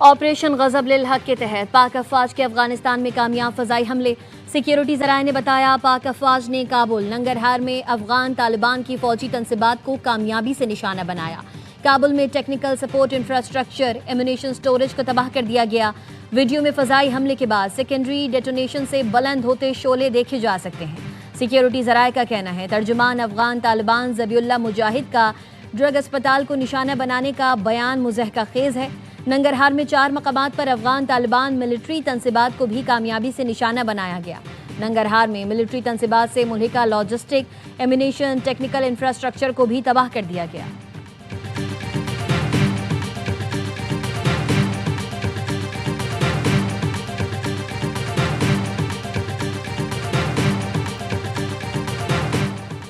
Operation गजब लिल हक के तहत पाक अफवाज के अफगानिस्तान में कामयाब फजाई हमले। सिक्योरिटी जराये ने बताया पाक अफवाज ने काबुल नंगरहार में अफगान तालिबान की फौजी तनसीबात को कामयाबी से निशाना बनाया। काबुल में technical support infrastructure ammunition storage को तबाह कर दिया गया। वीडियो में फजाई हमले के बाद सेकेंडरी डेटोनेशन से बुलंद होते शोले देखे जा सकते हैं। सिक्योरिटी जराये का कहना है तर्जुमान अफगान तालिबान ज़बीउल्लाह मुजाहिद का ड्रग अस्पताल को निशाना बनाने का बयान मुज़हका खेज है। नंगरहार में 4 मकामात पर अफगान तालिबान मिलिट्री तनसीबात को भी कामयाबी से निशाना बनाया गया। नंगरहार में मिलिट्री तनसीबात से मुल्हिका लॉजिस्टिक एम्यूनेशन टेक्निकल इंफ्रास्ट्रक्चर को भी तबाह कर दिया गया।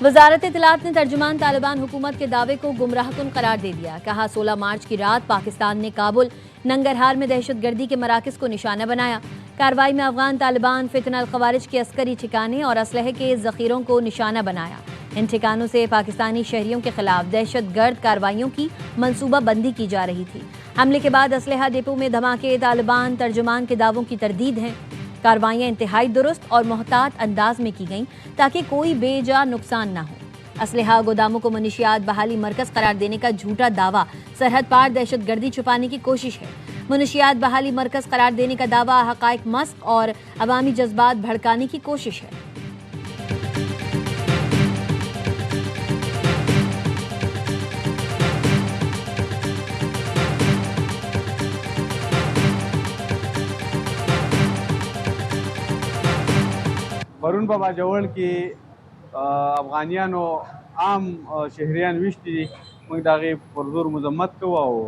वजारत इत्तलात ने तर्जुमान तालिबान हुकूमत के दावे को गुमराहकुन करार दे दिया। कहा 16 मार्च की रात पाकिस्तान ने काबुल नंगरहार में दहशतगर्दी के मराकज़ को निशाना बनाया। कार्रवाई में अफगान तालिबान फितनल खवारिज के अस्करी ठिकाने और असलहे के ज़ख़ीरों को निशाना बनाया। इन ठिकानों से पाकिस्तानी शहरियों के खिलाफ दहशतगर्द कार्रवाइयों की मनसूबा बंदी की जा रही थी। हमले के बाद असलहा डिपो में धमाके तालिबान तर्जुमान के दावों की तरदीद हैं। कार्रवाइयाँ इंतहाई दुरुस्त और मोहतात अंदाज में की गईं ताकि कोई बेजा नुकसान न हो। असलहा गोदामों को मनशियात बहाली मरकज करार देने का झूठा दावा सरहद पार दहशतगर्दी छुपाने की कोशिश है। मनशियात बहाली मरकज करार देने का दावा हकायक मस्क और अवामी जज्बात भड़काने की कोशिश है। वरुण बाबा जवळ की अफगानियानो आम शहरियान विश्ती मग दागे परजोर मजम्मत कोवाओ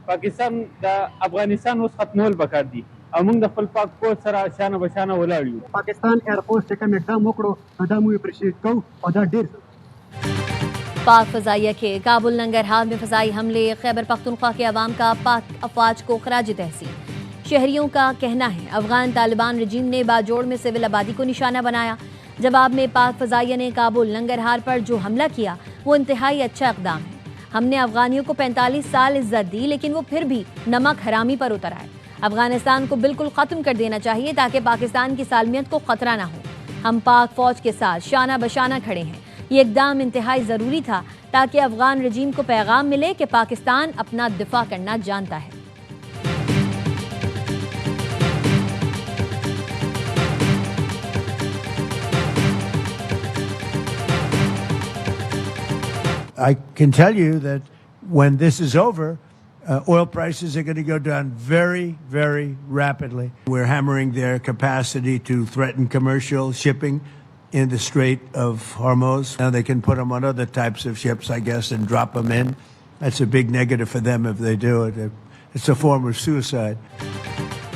पाकिस्तान दा अफगानिस्तान उस खत्मोल बकार दी अमंग द पाक को सरा शाना बशाना वलाड़ियो पाकिस्तान एयरफोर्स से कम एकदम मोकड़ो अदामु अप्रिशिएट को और ढेर पाक फजाइया के काबुल नंगरहार में फजाई हमले खैबर पख्तूनख्वा के अवाम का पाक अफवाज को खराज तहसीन। शहरियों का कहना है अफगान तालिबान रजीम ने बाजोड़ में सिविल आबादी को निशाना बनाया। जवाब में पाक फजाइया ने काबुल नंगरहार पर जो हमला किया वो इंतहाई अच्छा इक़दाम है। हमने अफगानियों को 45 साल इज्जत दी लेकिन वो फिर भी नमक हरामी पर उतर आए। अफगानिस्तान को बिल्कुल ख़त्म कर देना चाहिए ताकि पाकिस्तान की सालमियत को ख़तरा ना हो। हम पाक फ़ौज के साथ शाना बशाना खड़े हैं। ये इक़दाम इंतहाई ज़रूरी था ताकि अफगान रजीम को पैगाम मिले कि पाकिस्तान अपना दिफा करना जानता है। I can tell you that when this is over, oil prices are going to go down very, very rapidly. We're hammering their capacity to threaten commercial shipping in the Strait of Hormuz. Now they can put them on other types of ships, I guess, and drop them in. That's a big negative for them if they do it. It's a form of suicide.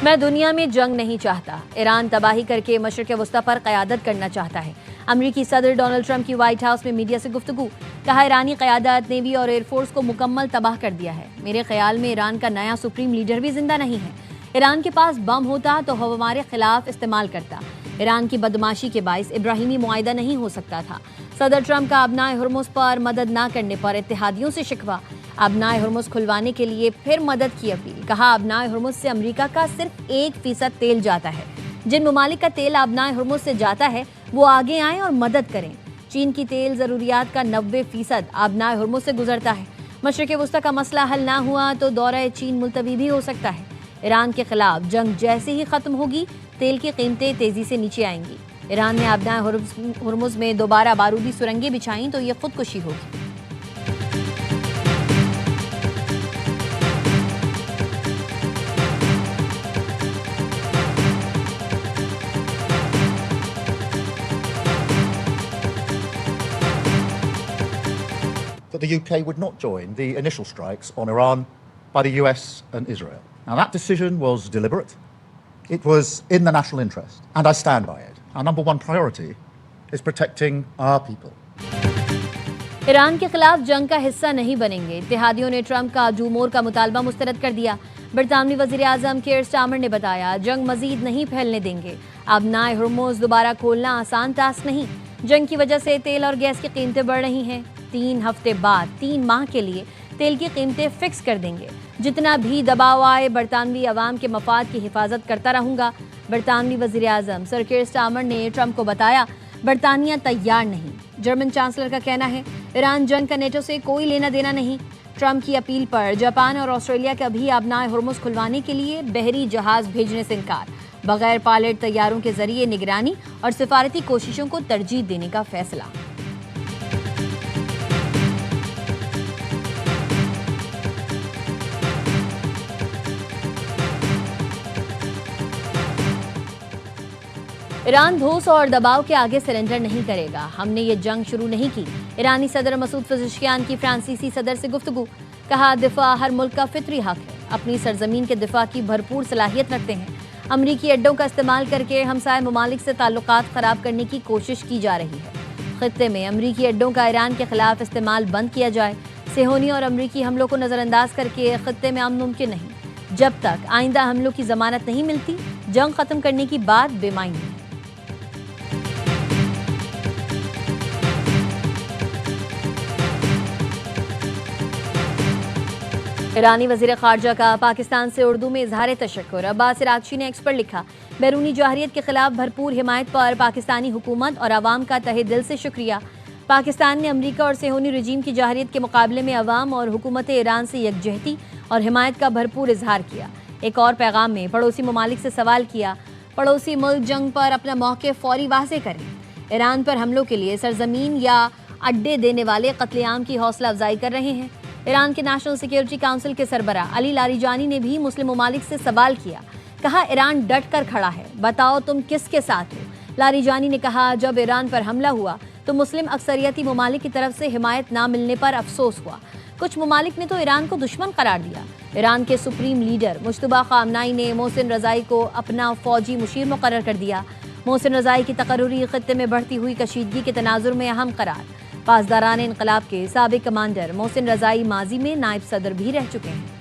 मैं दुनिया में जंग नहीं चाहता। Iran तबाही करके मशरिक़ वस्ता पर क़यादत करना चाहता है। अमरीकी सदर डोनाल्ड ट्रंप की व्हाइट हाउस में मीडिया से गुफ्तगू। कहा ईरानी क़यादत नेवी और एयरफोर्स को मुकम्मल तबाह कर दिया है। मेरे ख्याल में ईरान का नया सुप्रीम लीडर भी जिंदा नहीं है। ईरान के पास बम होता तो वो हमारे खिलाफ इस्तेमाल करता। ईरान की बदमाशी के बाइस इब्राहिमी मुआहिदा नहीं हो सकता था। सदर ट्रंप का अबनाए हुर्मुज़ पर मदद न करने पर इत्तेहादियों से शिकवा। अबनाए हुर्मुज़ खुलवाने के लिए फिर मदद की अपील। कहा अबनाए हुर्मुज़ से अमेरिका का सिर्फ 1% तेल जाता है। जिन ममालिक का तेल अबनाए हुर्मुज़ से जाता है वो आगे आएँ और मदद करें। चीन की तेल ज़रूरियात का 90% अबनाए हुर्मुज़ से गुजरता है। मशरिक़ वस्ता का मसला हल ना हुआ तो दौरा चीन मुलतवी भी हो सकता है। ईरान के खिलाफ जंग जैसे ही ख़त्म होगी तेल की कीमतें तेज़ी से नीचे आएंगी। ईरान ने अबनाए हुर्मुज़ में दोबारा बारूदी सुरंगें बिछाईं तो ये खुदकुशी होगी। That the UK would not join the initial strikes on Iran by the US and Israel. Now that decision was deliberate. It was in the national interest, and I stand by it. Our number one priority is protecting our people. Iran के खिलाफ जंग का हिस्सा नहीं बनेंगे। इत्तेहादियों ने Trump का जूमोर का मुतालबा मुस्तरद कर दिया। बरतानवी वज़ीर आज़म कीर स्टारमर ने बताया जंग मजीद नहीं फैलने देंगे। अबनाए हुर्मुज़ दोबारा खोलना आसान टास्क नहीं। जंग की वजह से तेल और गैस की कीमतें बढ़ रही हैं। 3 हफ्ते बाद 3 माह के लिए तेल की कीमतें फिक्स कर देंगे। जितना भी दबाव आए बरतानवी अवाम के मफाद की हिफाजत करता रहूंगा। बरतानवी वजीर आजम सर कीर स्टारमर ने ट्रंप को बताया, बरतानिया तैयार नहीं। जर्मन चांसलर का कहना है, ईरान जंग का नेटो से कोई लेना देना नहीं। ट्रंप की अपील पर जापान और ऑस्ट्रेलिया का भी आबनाए हुर्मुज़ खुलवाने के लिए बहरी जहाज भेजने से इनकार। बगैर पायलट तैयारों के जरिए निगरानी और सिफारती कोशिशों को तरजीह देने का फैसला। ईरान धूस और दबाव के आगे सरेंडर नहीं करेगा। हमने ये जंग शुरू नहीं की। ईरानी सदर मसूद पेज़ेश्कियान की फ्रांसीसी सदर से गुफ्तगू। कहा, दिफा हर मुल्क का फितरी हक है। अपनी सरजमीन के दिफा की भरपूर सलाहियत रखते हैं। अमरीकी अड्डों का इस्तेमाल करके हमसाय ममालिक से ताल्लुकात खराब करने की कोशिश की जा रही है। खित्ते में अमरीकी अड्डों का ईरान के खिलाफ इस्तेमाल बंद किया जाए। सेहोनी और अमरीकी हमलों को नजरअंदाज करके खित्ते में अमन मुमकिन नहीं। जब तक आइंदा हमलों की जमानत नहीं मिलती, जंग खत्म करने की बात बेमानी है। ईरानी वज़ीर ख़ारजा का पाकिस्तान से उर्दू में इजहार तशक्कुर। अब्बास इराक़ची ने एक्स पर लिखा, बैरूनी जवाहरियत के खिलाफ भरपूर हिमायत पर पाकिस्तानी हुकूमत और आवाम का तहे दिल से शुक्रिया। पाकिस्तान ने अमरीका और सेहोनी रजीम की जवाहरियत के मुकाबले में अवाम और हुकूमत ईरान से यकजहती और हिमायत का भरपूर इजहार किया। एक और पैगाम में पड़ोसी ममालिक से सवाल किया, पड़ोसी मुल्क जंग पर अपना मौक़िफ़ फ़ौरी वाज़ेह करें। ईरान पर हमलों के लिए सरजमीन या अड्डे देने वाले कत्लेआम की हौसला अफजाई कर रहे हैं। ईरान के नेशनल सिक्योरिटी काउंसिल के सरबराह अली लारीजानी ने भी मुस्लिम ममालिक से सवाल किया। कहा, ईरान डट कर खड़ा है, बताओ तुम किसके साथ हो। लारीजानी ने कहा, जब ईरान पर हमला हुआ तो मुस्लिम अक्सरियती ममालिक की तरफ से हिमायत ना मिलने पर अफसोस हुआ। कुछ ममालिक ने तो ईरान को दुश्मन करार दिया। ईरान के सुप्रीम लीडर मुश्तबा खामनाई ने मोहसिन रज़ाई को अपना फौजी मुशीर मुकर्रर कर दिया। मोहसिन रज़ाई की तकर्रुरी खित्ते में बढ़ती हुई कशीदगी के तनाजुर में अहम करार। पासदारान इनकलाब के साबिक कमांडर मोहसिन रज़ाई माजी में नायब सदर भी रह चुके हैं।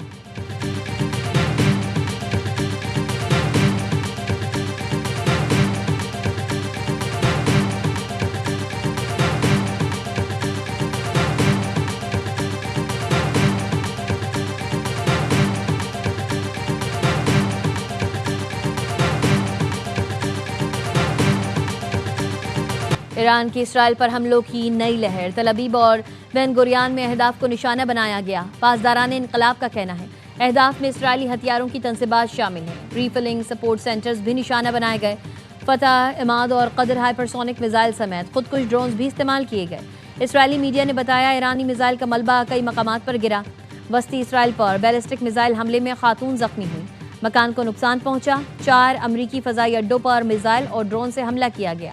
ईरान की इसराइल पर हमलों की नई लहर। तल अबीब और बेन गुरियान में अहदाफ को निशाना बनाया गया। पासदारान इनकलाब का कहना है, अहदाफ में इसराइली हथियारों की तनसीबात शामिल हैं। रीफिलिंग सपोर्ट सेंटर्स भी निशाना बनाए गए। फतह, इमाद और कदर हाइपरसोनिक मिसाइल समेत खुदकुश ड्रोन्स भी इस्तेमाल किए गए। इसराइली मीडिया ने बताया, ईरानी मिसाइल का मलबा कई मकामात पर गिरा। वस्ती इसराइल पर बैलिस्टिक मिसाइल हमले में खातून जख्मी हुई। मकान को नुकसान पहुंचा। 4 अमरीकी फ़ज़ाई अड्डों पर मिसाइल और ड्रोन से हमला किया गया।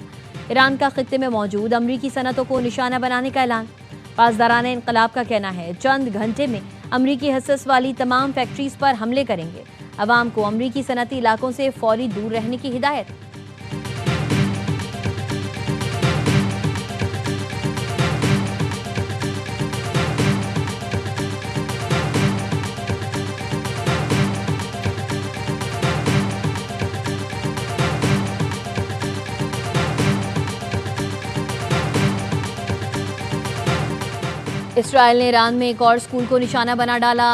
ईरान का खित्ते में मौजूद अमरीकी सनतों को निशाना बनाने का ऐलान। पासदारान इनकलाब का कहना है, चंद घंटे में अमरीकी हिस्स वाली तमाम फैक्ट्रीज पर हमले करेंगे। अवाम को अमरीकी सनती इलाकों से फौरी दूर रहने की हिदायत। इसराइल ने ईरान में एक और स्कूल को निशाना बना डाला।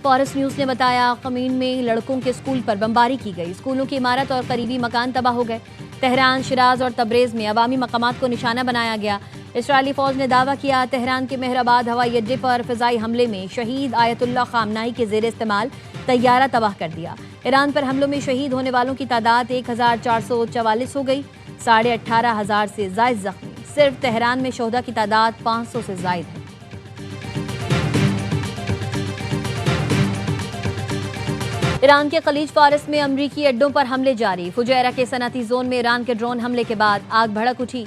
फॉरेस्ट न्यूज़ ने बताया, क़मीन में लड़कों के स्कूल पर बमबारी की गई। स्कूलों की इमारत और करीबी मकान तबाह हो गए। तेहरान, शिराज और तब्रेज़ में अवामी मकामात को निशाना बनाया गया। इसराइली फ़ौज ने दावा किया, तेहरान के मेहराबाद हवाई अड्डे पर फ़िज़ाई हमले में शहीद आयतुल्लाह खामनाई के ज़ेर इस्तेमाल तैयारा तबाह कर दिया। ईरान पर हमलों में शहीद होने वालों की तादाद 1444 हो गई। 18,500 से ज़ायद जख्मी। सिर्फ तेहरान में शोहदा की तादाद 500 से ज़ायद है। ईरान के खलीज फारिस में अमरीकी अड्डों पर हमले जारी। फुजैरा के सनती जोन में ईरान के ड्रोन हमले के बाद आग भड़क उठी।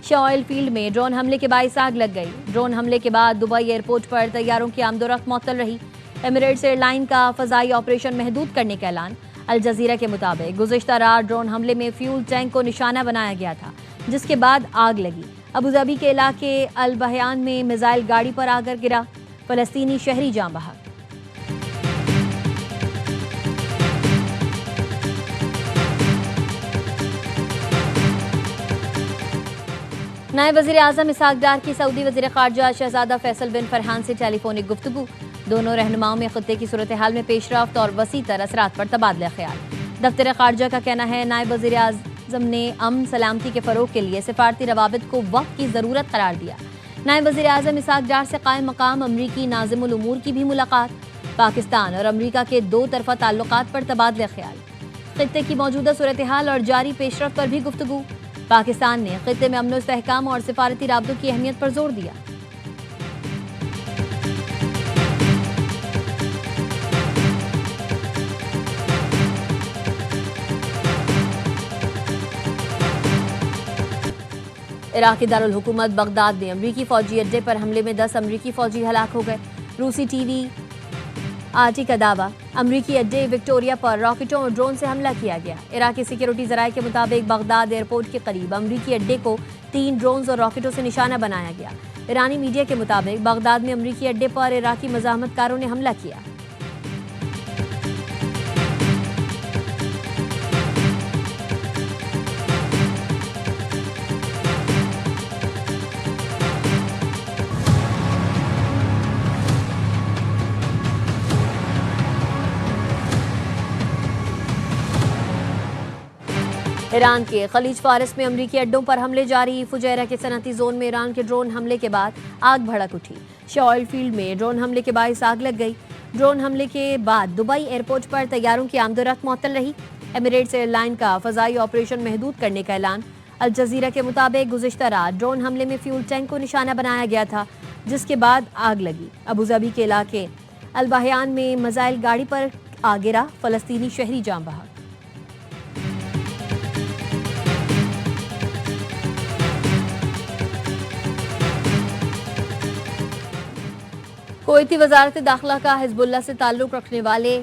शाह ऑयल फील्ड में ड्रोन हमले के बाइस आग लग गई। ड्रोन हमले के बाद दुबई एयरपोर्ट पर तैयारों की आमदोरफ्त मुअत्तल रही। एमिरेट्स एयरलाइन का फ़ज़ाई ऑपरेशन महदूद करने का ऐलान। अल जज़ीरा के मुताबिक गुज़िश्ता रात ड्रोन हमले में फ्यूल टैंक को निशाना बनाया गया था, जिसके बाद आग लगी। अबूधाबी के इलाके अल बहयान में मिसाइल गाड़ी पर आकर गिरा। फ़लस्तीनी शहरी जाँ बहक। नायब वज़ीर आज़म इसहाक डार की सऊदी वज़ीर ख़ारजा शहज़ादा फैसल बिन फरहान से टेलीफोनिक गुफ्तगू। दोनों रहनुमाओं में खत्ते की सूरत हाल में पेशरफ्त और वसी तर असरात पर तबादला ख्याल। दफ्तर खारजा का कहना है नायब वज़ीर आज़म ने अमन सलामती के फ़रोग के लिए सिफारती रवाबित को वक्त की ज़रूरत करार दिया। नायब वज़ीर आज़म इसहाक डार से कायम मकाम अमरीकी नाज़िमुल उमूर की भी मुलाकात। पाकिस्तान और अमरीका के दो तरफा ताल्लुकात पर तबादला ख्याल। खित्ते की मौजूदा सूरत हाल और जारी पेशरफ्त पर भी गुफ्तगू। पाकिस्तान ने खित्ते में अमन इस्तेहकाम और सिफारती राबतों की अहमियत पर जोर दिया। इराक़ी दारुल हुकूमत बगदाद में अमरीकी फौजी अड्डे पर हमले में 10 अमरीकी फौजी हलाक हो गए। रूसी टीवी आरटी का दावा, अमरीकी अड्डे विक्टोरिया पर रॉकेटों और ड्रोन से हमला किया गया। इराकी सिक्योरिटी ज़राए के मुताबिक बगदाद एयरपोर्ट के करीब अमरीकी अड्डे को 3 ड्रोन्स और रॉकेटों से निशाना बनाया गया। ईरानी मीडिया के मुताबिक बगदाद में अमरीकी अड्डे पर इराकी मज़ाहमतकारों ने हमला किया। ईरान के खलीज फारिस में अमरीकी अड्डों पर हमले जारी। फुजैरा के सनती जोन में ईरान के ड्रोन हमले के बाद आग भड़क उठी। शॉयल फील्ड में ड्रोन हमले के बायस आग लग गई। ड्रोन हमले के बाद दुबई एयरपोर्ट पर तैयारों की आमदोरफ्त मुअत्तल रही। एमिरेट्स एयरलाइन का फ़ज़ाई ऑपरेशन महदूद करने का ऐलान। अल जज़ीरा के मुताबिक गुज़िश्ता रात ड्रोन हमले में फ्यूल टैंक को निशाना बनाया गया था, जिसके बाद आग लगी। अबूज़ाबी के इलाके अल बहयान में मिसाइल गाड़ी पर आ गिरा। फ़लस्तीनी शहरी जाम बहा। कुवैती वज़ारत दाखिला का हिज़्बुल्लाह से ताल्लुक़ रखने वाले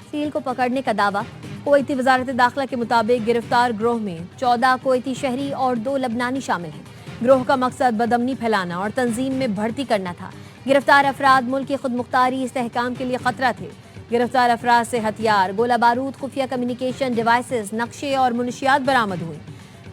सील को पकड़ने का दावा। कुवैती वज़ारत दाखिला के मुताबिक गिरफ्तार गिरोह में 14 कुवैती शहरी और 2 लबनानी शामिल हैं। गिरोह का मकसद बदअमनी फैलाना और तंजीम में भर्ती करना था। गिरफ्तार अफराद मुल्क की खुद मुख्तारी इस्तेहकाम के लिए खतरा थे। गिरफ्तार अफराद से हथियार, गोला बारूद, खुफिया कम्युनिकेशन डिवाइसेस, नक्शे और मुनशियात बरामद हुए।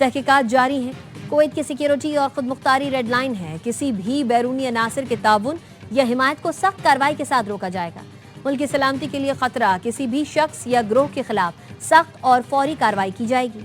तहकीकात जारी हैं। कुवैत की सिक्योरिटी और खुद मुख्तारी रेड लाइन है। किसी भी बैरूनी अनासर के ताउन या हिमायत को सख्त कार्रवाई के साथ रोका जाएगा। मुल्क की सलामती के लिए खतरा, किसी भी शख्स या ग्रोह के खिलाफ सख्त और फौरी कार्रवाई की जाएगी।